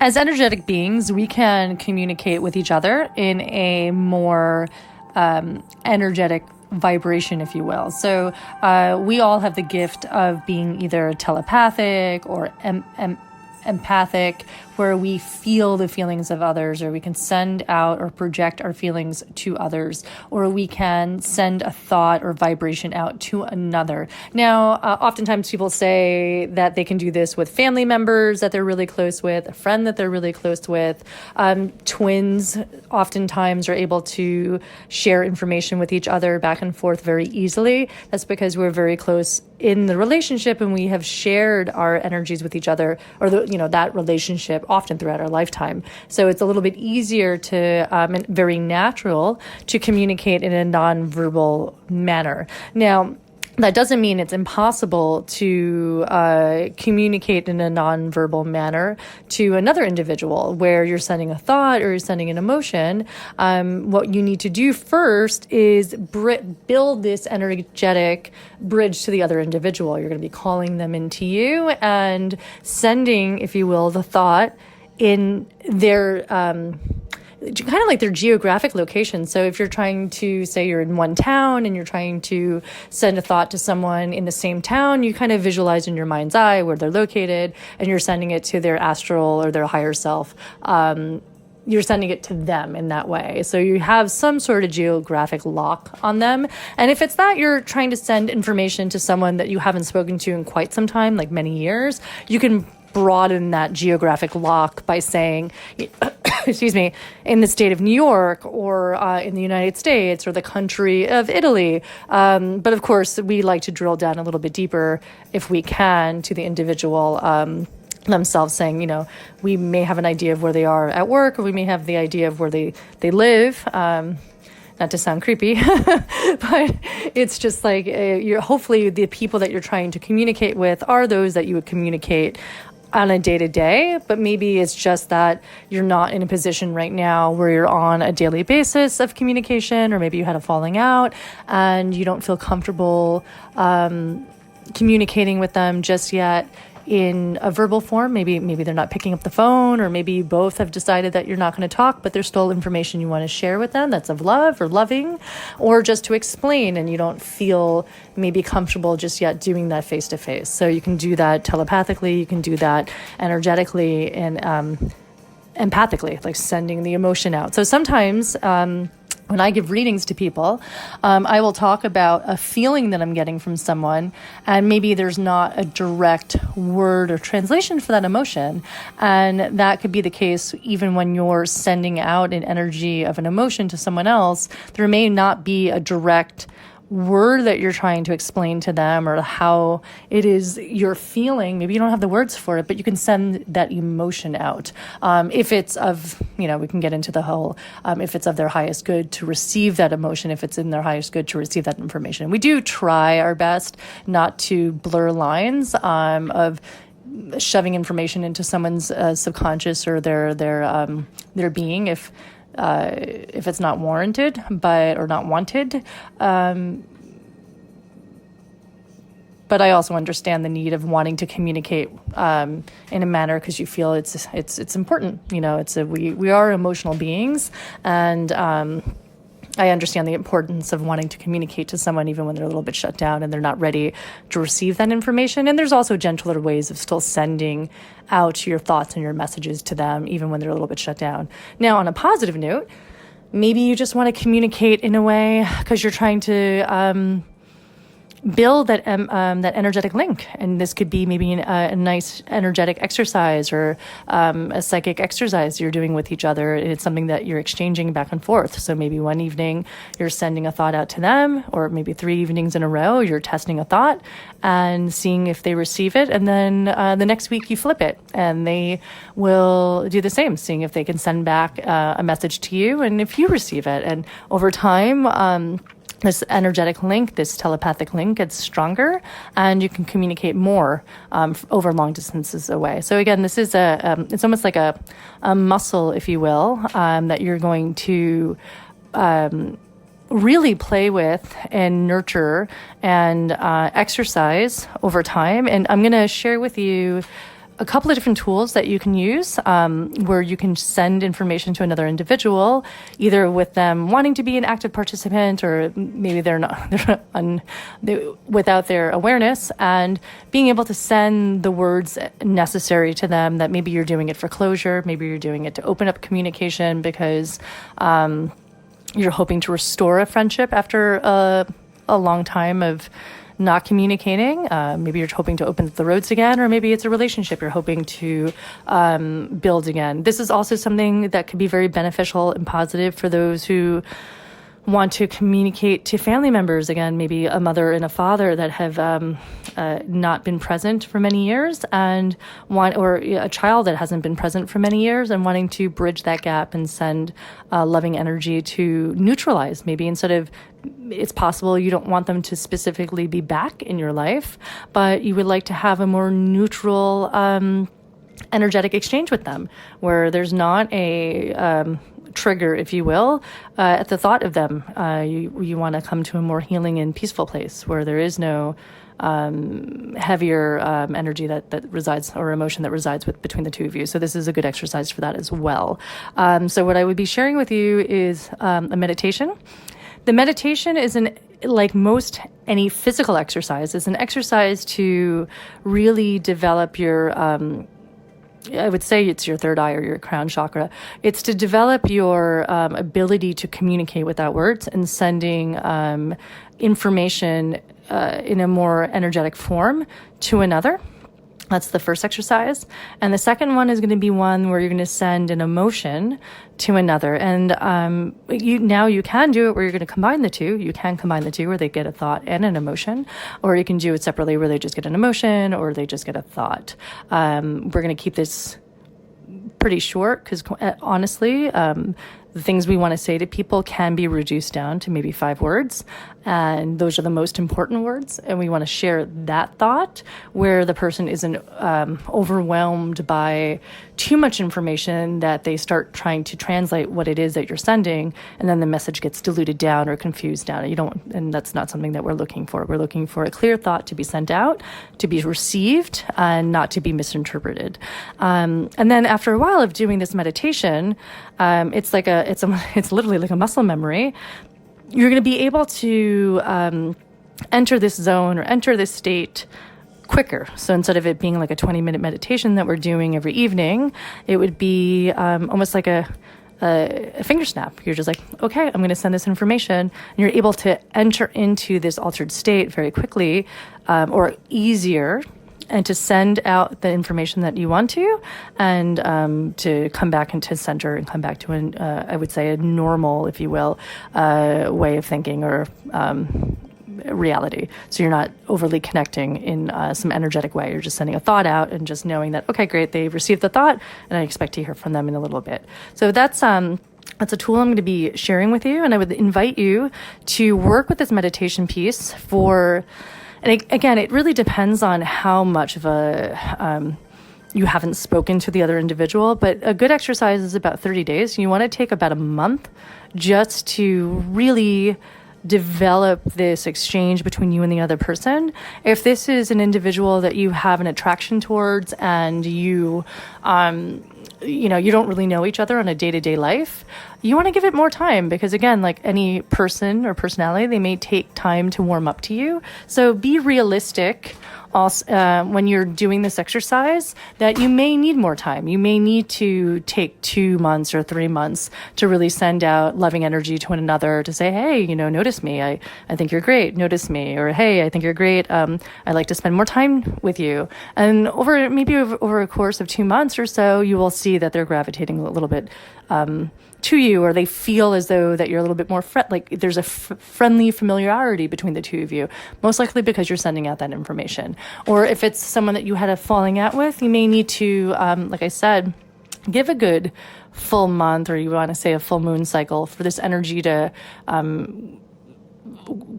As energetic beings, we can communicate with each other in a more energetic vibration, if you will. So we all have the gift of being either telepathic or empathic, where we feel the feelings of others, or we can send out or project our feelings to others, or we can send a thought or vibration out to another. Now, oftentimes people say that they can do this with family members that they're really close with, a friend that they're really close with. Twins oftentimes are able to share information with each other back and forth very easily. That's because we're very close in the relationship and we have shared our energies with each other, or that relationship often throughout our lifetime. So it's a little bit easier to and very natural to communicate in a nonverbal manner. Now, that doesn't mean it's impossible to communicate in a nonverbal manner to another individual where you're sending a thought or you're sending an emotion. What you need to do first is build this energetic bridge to the other individual. You're going to be calling them into you and sending, if you will, the thought in their kind of like their geographic location. So if you're trying to say you're in one town and you're trying to send a thought to someone in the same town, you kind of visualize in your mind's eye where they're located and you're sending it to their astral or their higher self. You're sending it to them in that way. So you have some sort of geographic lock on them. And if it's that you're trying to send information to someone that you haven't spoken to in quite some time, like many years, you can broaden that geographic lock by saying, excuse me, in the state of New York or in the United States or the country of Italy. But of course, we like to drill down a little bit deeper if we can to the individual themselves, saying, we may have an idea of where they are at work, or we may have the idea of where they live. Not to sound creepy, but it's just like hopefully the people that you're trying to communicate with are those that you would communicate on a day-to-day, but maybe it's just that you're not in a position right now where you're on a daily basis of communication, or maybe you had a falling out and you don't feel comfortable communicating with them just yet in a verbal form. Maybe they're not picking up the phone, or maybe you both have decided that you're not going to talk, but there's still information you want to share with them that's of love or loving, or just to explain, and you don't feel maybe comfortable just yet doing that face to face. So you can do that telepathically, you can do that energetically, and empathically, like sending the emotion out. So sometimes when I give readings to people, I will talk about a feeling that I'm getting from someone, and maybe there's not a direct word or translation for that emotion. And that could be the case even when you're sending out an energy of an emotion to someone else. There may not be a direct word that you're trying to explain to them, or how it is you're feeling. Maybe you don't have the words for it, but you can send that emotion out. If it's of, we can get into the whole, if it's of their highest good to receive that emotion, if it's in their highest good to receive that information. We do try our best not to blur lines of shoving information into someone's subconscious or their being if it's not warranted, or not wanted. But I also understand the need of wanting to communicate in a manner because you feel it's important. We are emotional beings, and I understand the importance of wanting to communicate to someone even when they're a little bit shut down and they're not ready to receive that information. And there's also gentler ways of still sending out your thoughts and your messages to them even when they're a little bit shut down. Now, on a positive note, maybe you just want to communicate in a way because you're trying to build that energetic link. And this could be maybe a nice energetic exercise, or a psychic exercise you're doing with each other. It's something that you're exchanging back and forth. So maybe one evening you're sending a thought out to them, or maybe 3 evenings in a row you're testing a thought and seeing if they receive it. And then the next week you flip it and they will do the same, seeing if they can send back a message to you and if you receive it. And over time, this energetic link, this telepathic link gets stronger, and you can communicate more over long distances away. So again, this is it's almost like a muscle, if you will, that you're going to really play with and nurture and exercise over time. And I'm going to share with you a couple of different tools that you can use where you can send information to another individual, either with them wanting to be an active participant or maybe they're not without their awareness, and being able to send the words necessary to them, that maybe you're doing it for closure, maybe you're doing it to open up communication because you're hoping to restore a friendship after a long time of not communicating. Maybe you're hoping to open the roads again, or maybe it's a relationship you're hoping to build again. This is also something that could be very beneficial and positive for those who want to communicate to family members again, maybe a mother and a father that have not been present for many years, and or a child that hasn't been present for many years, and wanting to bridge that gap and send loving energy to neutralize. Maybe instead of, it's possible you don't want them to specifically be back in your life, but you would like to have a more neutral energetic exchange with them, where there's not a trigger, if you will, at the thought of them. You want to come to a more healing and peaceful place where there is no heavier energy that resides, or emotion that resides between the two of you. So this is a good exercise for that as well. So what I would be sharing with you is a meditation. The meditation is like most any physical exercise, is an exercise to really develop your I would say it's your third eye or your crown chakra. It's to develop your ability to communicate without words and sending information in a more energetic form to another. That's the first exercise. And the second one is going to be one where you're going to send an emotion to another. And you can do it where you're going to combine the two. You can combine the two where they get a thought and an emotion, or you can do it separately where they just get an emotion or they just get a thought. We're going to keep this pretty short because honestly, the things we want to say to people can be reduced down to maybe 5 words. And those are the most important words. And we want to share that thought where the person isn't overwhelmed by too much information that they start trying to translate what it is that you're sending. And then the message gets diluted down or confused down. And that's not something that we're looking for. We're looking for a clear thought to be sent out, to be received, and not to be misinterpreted. And then after a while of doing this meditation, it's literally like a muscle memory. You're going to be able to enter this zone or enter this state quicker. So instead of it being like a 20-minute meditation that we're doing every evening, it would be almost like a finger snap. You're just like, okay, I'm going to send this information. And you're able to enter into this altered state very quickly, or easier, and to send out the information that you want to, and to come back into center and come back to I would say a normal, if you will, way of thinking or reality. So you're not overly connecting in some energetic way. You're just sending a thought out and just knowing that, okay, great, they've received the thought, and I expect to hear from them in a little bit. So that's a tool I'm going to be sharing with you, and I would invite you to work with this meditation piece for. And again, it really depends on how much of you haven't spoken to the other individual, but a good exercise is about 30 days. You want to take about a month just to really develop this exchange between you and the other person. If this is an individual that you have an attraction towards, and you don't really know each other on a day-to-day life, you want to give it more time, because again, like any person or personality, they may take time to warm up to you. So be realistic also, when you're doing this exercise, that you may need more time. You may need to take 2 months or 3 months to really send out loving energy to one another, to say, hey, notice me. I think you're great. Notice me. Or, hey, I think you're great. I'd like to spend more time with you. And over a course of 2 months or so, you will see that they're gravitating a little bit to you, or they feel as though that you're a little bit more like there's a friendly familiarity between the two of you, most likely because you're sending out that information. Or if it's someone that you had a falling out with, you may need to, like I said, give a good full month, or you want to say a full moon cycle, for this energy to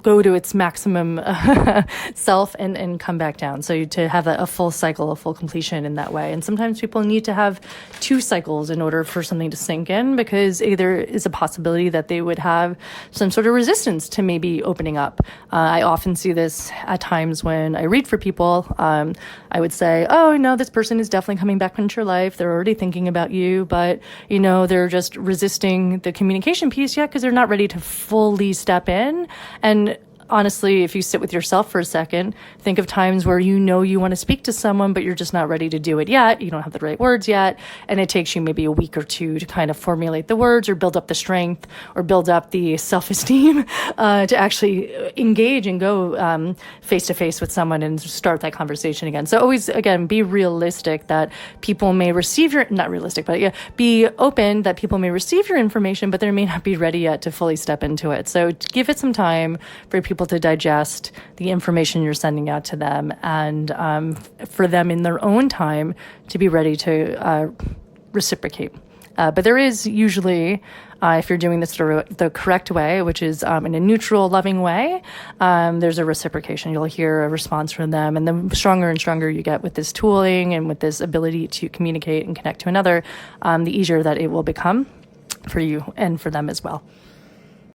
go to its maximum self and come back down. So to have a full cycle, a full completion in that way. And sometimes people need to have 2 cycles in order for something to sink in, because there is a possibility that they would have some sort of resistance to maybe opening up. I often see this at times when I read for people. I would say, oh, no, this person is definitely coming back into your life. They're already thinking about you, but, they're just resisting the communication piece yet because they're not ready to fully step in. And honestly, if you sit with yourself for a second, think of times where you want to speak to someone, but you're just not ready to do it yet. You don't have the right words yet. And it takes you maybe a week or 2 to kind of formulate the words or build up the strength or build up the self-esteem to actually engage and go face to face with someone and start that conversation again. So always, again, be realistic that people may receive not realistic, but yeah, be open that people may receive your information, but they may not be ready yet to fully step into it. So give it some time for people to digest the information you're sending out to them, and for them in their own time to be ready to reciprocate. But there is usually, if you're doing this the correct way, which is in a neutral, loving way, there's a reciprocation. You'll hear a response from them. And the stronger and stronger you get with this tooling and with this ability to communicate and connect to another, the easier that it will become for you and for them as well.